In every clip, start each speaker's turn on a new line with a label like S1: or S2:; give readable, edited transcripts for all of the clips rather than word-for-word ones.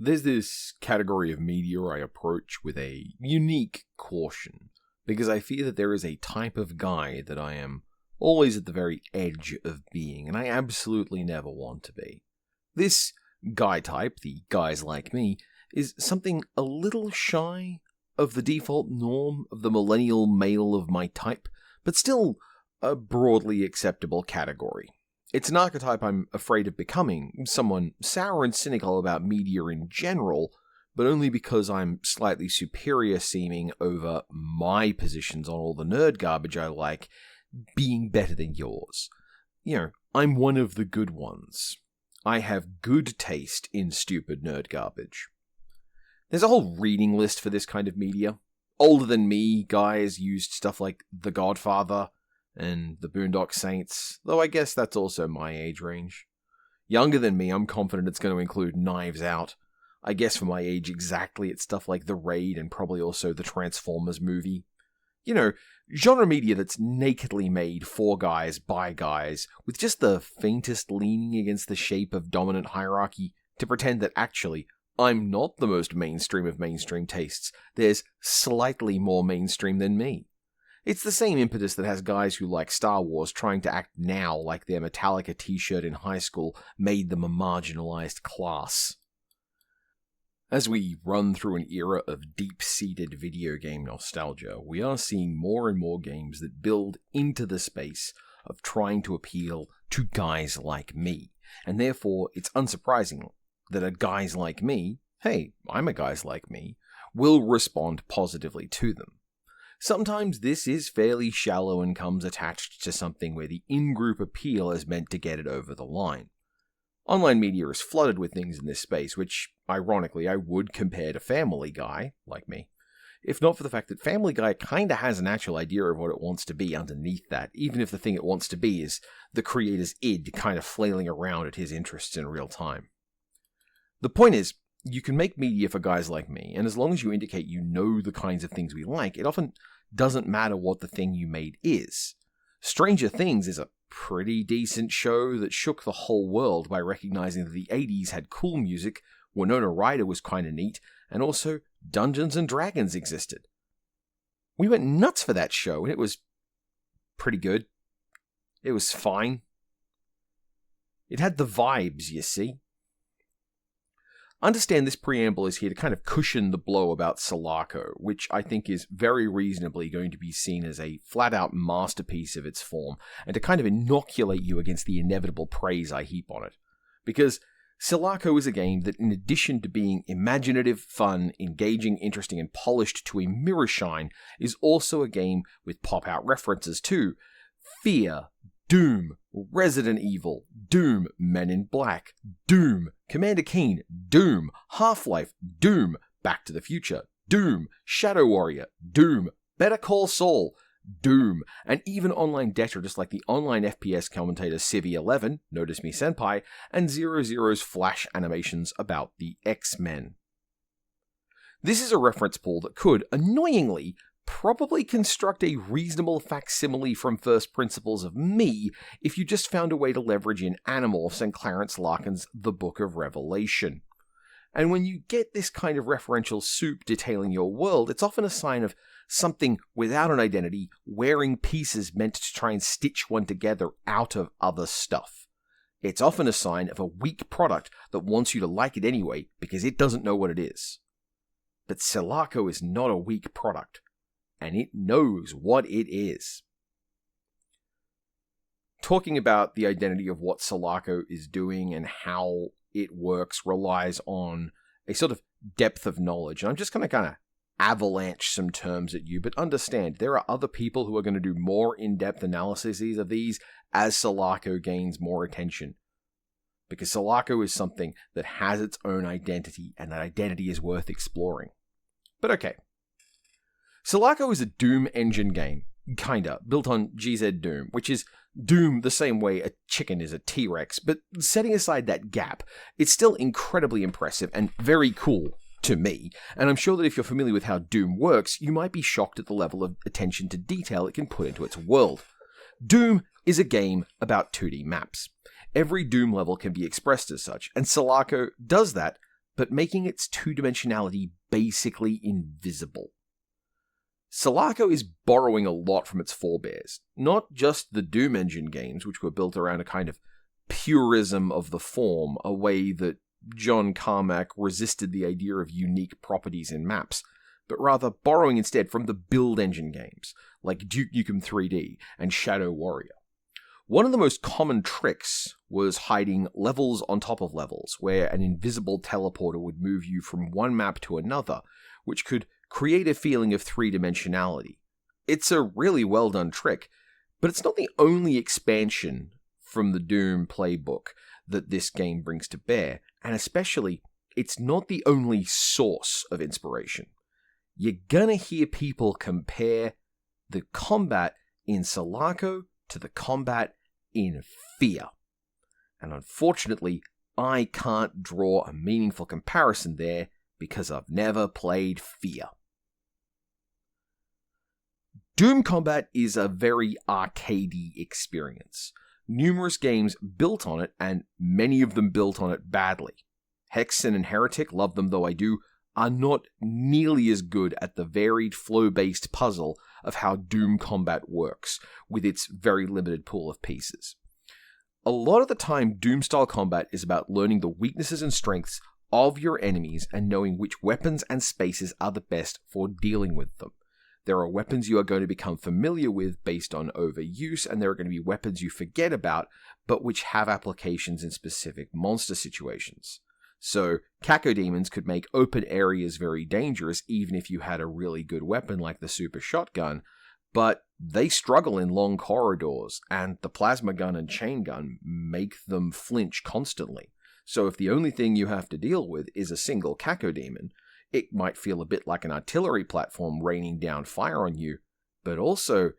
S1: There's this category of media I approach with a unique caution, because I fear that there is a type of guy that I am always at the very edge of being, and I absolutely never want to be. This guy type, the guys like me, is something a little shy of the default norm of the millennial male of my type, but still a broadly acceptable category. It's an archetype I'm afraid of becoming, someone sour and cynical about media in general, but only because I'm slightly superior seeming over my positions on all the nerd garbage I like being better than yours. I'm one of the good ones. I have good taste in stupid nerd garbage. There's a whole reading list for this kind of media. Older than me guys used stuff like The Godfather and The Boondock Saints, though I guess that's also my age range. Younger than me, I'm confident it's going to include Knives Out. I guess for my age exactly, it's stuff like The Raid and probably also the Transformers movie. Genre media that's nakedly made for guys by guys, with just the faintest leaning against the shape of dominant hierarchy to pretend that actually I'm not the most mainstream of mainstream tastes. There's slightly more mainstream than me. It's the same impetus that has guys who like Star Wars trying to act now like their Metallica t-shirt in high school made them a marginalized class. As we run through an era of deep-seated video game nostalgia, we are seeing more and more games that build into the space of trying to appeal to guys like me, and therefore it's unsurprising that a guys like me, hey, I'm a guys like me, will respond positively to them. Sometimes this is fairly shallow and comes attached to something where the in-group appeal is meant to get it over the line. Online media is flooded with things in this space, which, ironically, I would compare to Family Guy, like me, if not for the fact that Family Guy kinda has an actual idea of what it wants to be underneath that, even if the thing it wants to be is the creator's id kind of flailing around at his interests in real time. The point is, you can make media for guys like me, and as long as you indicate you know the kinds of things we like, it often doesn't matter what the thing you made is. Stranger Things is a pretty decent show that shook the whole world by recognizing that the 80s had cool music, Winona Ryder was kinda neat, and also Dungeons and Dragons existed. We went nuts for that show, and it was pretty good. It was fine. It had the vibes, you see. Understand this preamble is here to kind of cushion the blow about Selaco, which I think is very reasonably going to be seen as a flat-out masterpiece of its form, and to kind of inoculate you against the inevitable praise I heap on it. Because Selaco is a game that, in addition to being imaginative, fun, engaging, interesting, and polished to a mirror shine, is also a game with pop-out references to Fear, Doom, Resident Evil, Doom, Men in Black, Doom, Commander Keen, Doom, Half-Life, Doom, Back to the Future, Doom, Shadow Warrior, Doom, Better Call Saul, Doom, and even online detritus like the online FPS commentator Civi11, Notice Me Senpai, and 00's flash animations about the X-Men. This is a reference pool that could, annoyingly, probably construct a reasonable facsimile from first principles of me if you just found a way to leverage in Animorphs and Clarence Larkin's The Book of Revelation. And when you get this kind of referential soup detailing your world, it's often a sign of something without an identity wearing pieces meant to try and stitch one together out of other stuff. It's often a sign of a weak product that wants you to like it anyway because it doesn't know what it is. But Selaco is not a weak product. And it knows what it is. Talking about the identity of what Selaco is doing and how it works relies on a sort of depth of knowledge. And I'm just going to kind of avalanche some terms at you, but understand there are other people who are going to do more in-depth analyses of these as Selaco gains more attention. Because Selaco is something that has its own identity, and that identity is worth exploring. But okay. Selaco is a Doom engine game, kinda, built on GZ Doom, which is Doom the same way a chicken is a T-Rex, but setting aside that gap, it's still incredibly impressive and very cool to me, and I'm sure that if you're familiar with how Doom works, you might be shocked at the level of attention to detail it can put into its world. Doom is a game about 2D maps. Every Doom level can be expressed as such, and Selaco does that, but making its two-dimensionality basically invisible. Selaco is borrowing a lot from its forebears, not just the Doom engine games, which were built around a kind of purism of the form, a way that John Carmack resisted the idea of unique properties in maps, but rather borrowing instead from the build engine games, like Duke Nukem 3D and Shadow Warrior. One of the most common tricks was hiding levels on top of levels, where an invisible teleporter would move you from one map to another, which could create a feeling of three-dimensionality. It's a really well-done trick, but it's not the only expansion from the Doom playbook that this game brings to bear, and especially, it's not the only source of inspiration. You're gonna hear people compare the combat in Selaco to the combat in Fear. And unfortunately, I can't draw a meaningful comparison there because I've never played Fear. Doom combat is a very arcadey experience. Numerous games built on it, and many of them built on it badly. Hexen and Heretic, love them though I do, are not nearly as good at the varied flow-based puzzle of how Doom combat works, with its very limited pool of pieces. A lot of the time, Doom-style combat is about learning the weaknesses and strengths of your enemies and knowing which weapons and spaces are the best for dealing with them. There are weapons you are going to become familiar with based on overuse, and there are going to be weapons you forget about, but which have applications in specific monster situations. So, cacodemons could make open areas very dangerous even if you had a really good weapon like the super shotgun, but they struggle in long corridors, and the plasma gun and chain gun make them flinch constantly. So if the only thing you have to deal with is a single cacodemon, it might feel a bit like an artillery platform raining down fire on you, but also,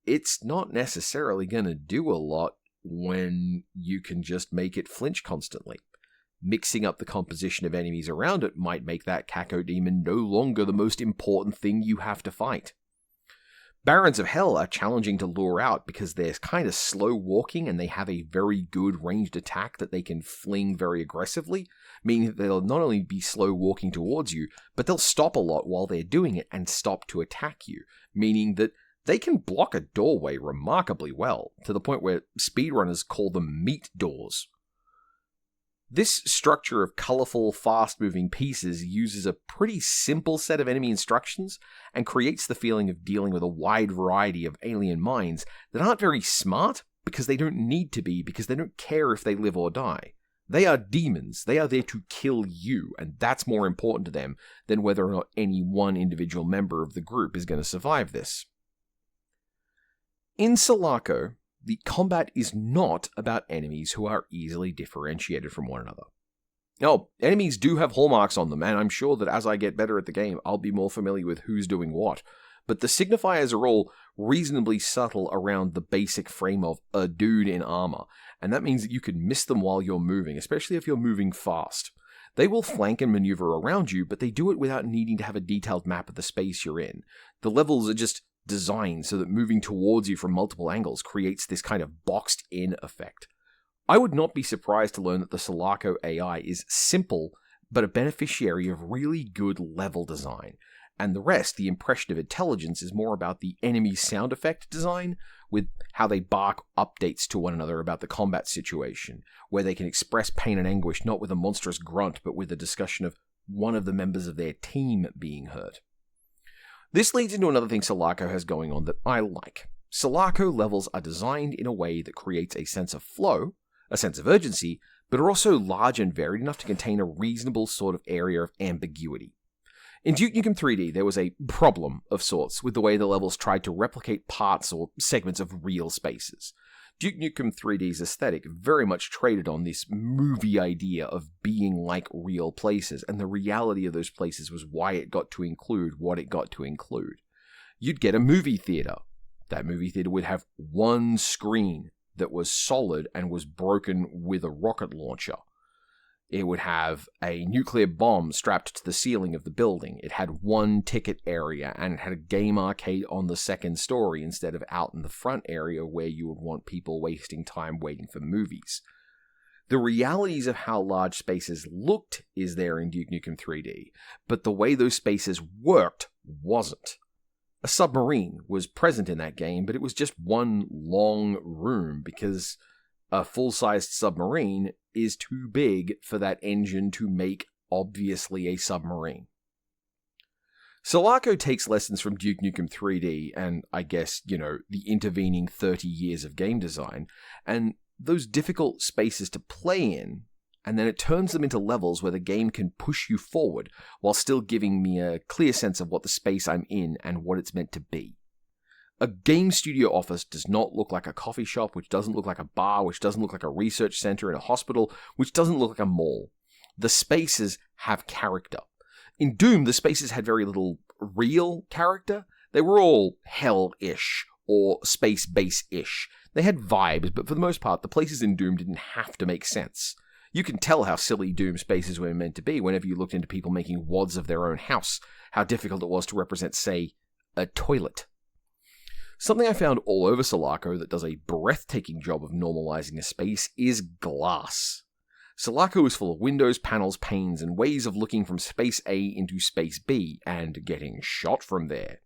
S1: it's not necessarily going to do a lot when you can just make it flinch constantly. Mixing up the composition of enemies around it might make that cacodemon no longer the most important thing you have to fight. Barons of Hell are challenging to lure out because they're kind of slow walking and they have a very good ranged attack that they can fling very aggressively, meaning that they'll not only be slow walking towards you, but they'll stop a lot while they're doing it and stop to attack you, meaning that they can block a doorway remarkably well, to the point where speedrunners call them meat doors. This structure of colourful, fast-moving pieces uses a pretty simple set of enemy instructions and creates the feeling of dealing with a wide variety of alien minds that aren't very smart because they don't need to be, because they don't care if they live or die. They are demons. They are there to kill you, and that's more important to them than whether or not any one individual member of the group is going to survive this. In Selaco, the combat is not about enemies who are easily differentiated from one another. Now, enemies do have hallmarks on them, and I'm sure that as I get better at the game, I'll be more familiar with who's doing what. But the signifiers are all reasonably subtle around the basic frame of a dude in armor, and that means that you can miss them while you're moving, especially if you're moving fast. They will flank and maneuver around you, but they do it without needing to have a detailed map of the space you're in. The levels are just designed so that moving towards you from multiple angles creates this kind of boxed-in effect. I would not be surprised to learn that the Selaco AI is simple, but a beneficiary of really good level design, and the rest, the impression of intelligence, is more about the enemy sound effect design, with how they bark updates to one another about the combat situation, where they can express pain and anguish not with a monstrous grunt, but with a discussion of one of the members of their team being hurt. This leads into another thing Selaco has going on that I like. Selaco levels are designed in a way that creates a sense of flow, a sense of urgency, but are also large and varied enough to contain a reasonable sort of area of ambiguity. In Duke Nukem 3D, there was a problem of sorts with the way the levels tried to replicate parts or segments of real spaces. Duke Nukem 3D's aesthetic very much traded on this movie idea of being like real places, and the reality of those places was why it got to include what it got to include. You'd get a movie theater. That movie theater would have one screen that was solid and was broken with a rocket launcher. It would have a nuclear bomb strapped to the ceiling of the building. It had one ticket area, and it had a game arcade on the second story instead of out in the front area where you would want people wasting time waiting for movies. The realities of how large spaces looked is there in Duke Nukem 3D, but the way those spaces worked wasn't. A submarine was present in that game, but it was just one long room because a full-sized submarine is too big for that engine to make obviously a submarine. Selaco takes lessons from Duke Nukem 3D and, I guess, the intervening 30 years of game design, and those difficult spaces to play in, and then it turns them into levels where the game can push you forward while still giving me a clear sense of what the space I'm in and what it's meant to be. A game studio office does not look like a coffee shop, which doesn't look like a bar, which doesn't look like a research center in a hospital, which doesn't look like a mall. The spaces have character. In Doom, the spaces had very little real character. They were all hell-ish or space base-ish. They had vibes, but for the most part, the places in Doom didn't have to make sense. You can tell how silly Doom spaces were meant to be whenever you looked into people making wads of their own house, how difficult it was to represent, say, a toilet. Something I found all over Selaco that does a breathtaking job of normalizing a space is glass. Selaco is full of windows, panels, panes, and ways of looking from space A into space B, and getting shot from there.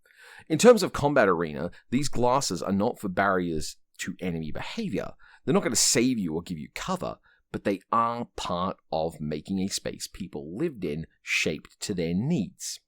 S1: In terms of combat arena, these glasses are not for barriers to enemy behavior. They're not going to save you or give you cover, but they are part of making a space people lived in shaped to their needs.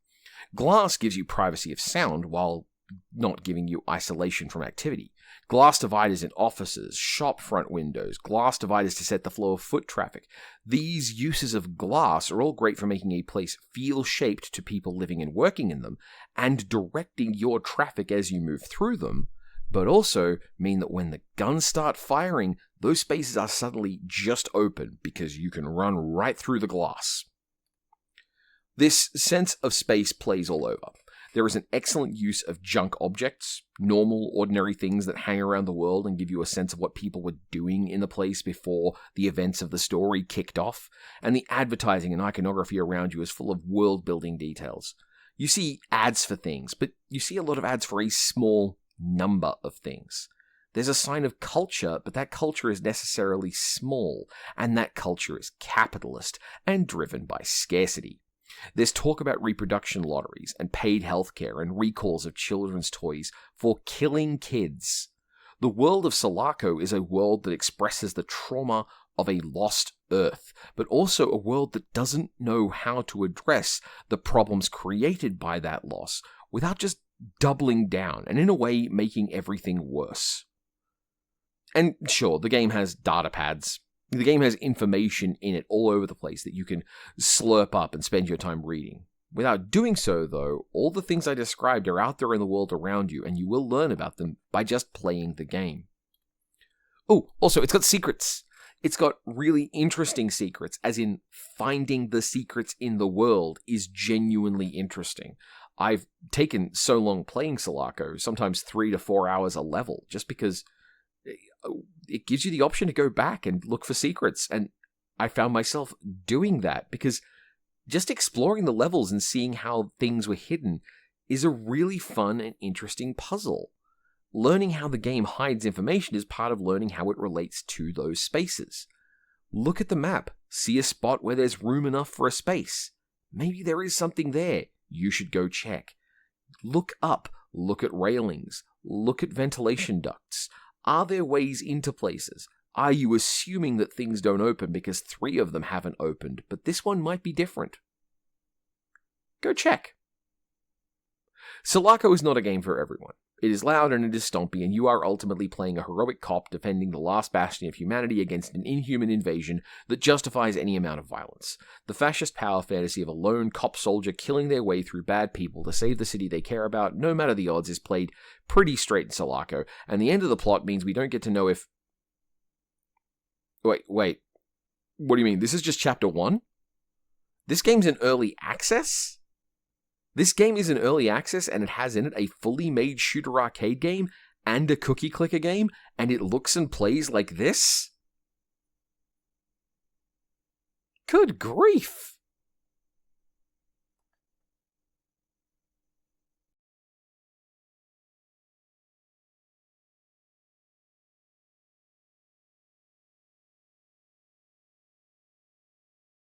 S1: Glass gives you privacy of sound while not giving you isolation from activity. Glass dividers in offices, shop front windows, glass dividers to set the flow of foot traffic. These uses of glass are all great for making a place feel shaped to people living and working in them, and directing your traffic as you move through them, but also mean that when the guns start firing, those spaces are suddenly just open because you can run right through the glass. This sense of space plays all over. There is an excellent use of junk objects, normal, ordinary things that hang around the world and give you a sense of what people were doing in the place before the events of the story kicked off, and the advertising and iconography around you is full of world-building details. You see ads for things, but you see a lot of ads for a small number of things. There's a sign of culture, but that culture is necessarily small, and that culture is capitalist and driven by scarcity. There's talk about reproduction lotteries and paid healthcare and recalls of children's toys for killing kids. The world of Selaco is a world that expresses the trauma of a lost Earth, but also a world that doesn't know how to address the problems created by that loss without just doubling down and in a way making everything worse. And sure, the game has data pads. The game has information in it all over the place that you can slurp up and spend your time reading. Without doing so, though, all the things I described are out there in the world around you, and you will learn about them by just playing the game. Oh, also, it's got secrets. It's got really interesting secrets, as in finding the secrets in the world is genuinely interesting. I've taken so long playing Selaco, sometimes 3 to 4 hours a level, just because it gives you the option to go back and look for secrets, and I found myself doing that because just exploring the levels and seeing how things were hidden is a really fun and interesting puzzle. Learning how the game hides information is part of learning how it relates to those spaces. Look at the map, see a spot where there's room enough for a space. Maybe there is something there. You should go check. Look up, look at railings, look at ventilation ducts. Are there ways into places? Are you assuming that things don't open because 3 of them haven't opened, but this one might be different? Go check. Selaco is not a game for everyone. It is loud and it is stompy, and you are ultimately playing a heroic cop defending the last bastion of humanity against an inhuman invasion that justifies any amount of violence. The fascist power fantasy of a lone cop soldier killing their way through bad people to save the city they care about, no matter the odds, is played pretty straight in Selaco, and the end of the plot means we don't get to know if... Wait, what do you mean? This is just Chapter 1? This game's in early access? This game is in early access, and it has in it a fully made shooter arcade game and a cookie clicker game, and it looks and plays like this? Good grief!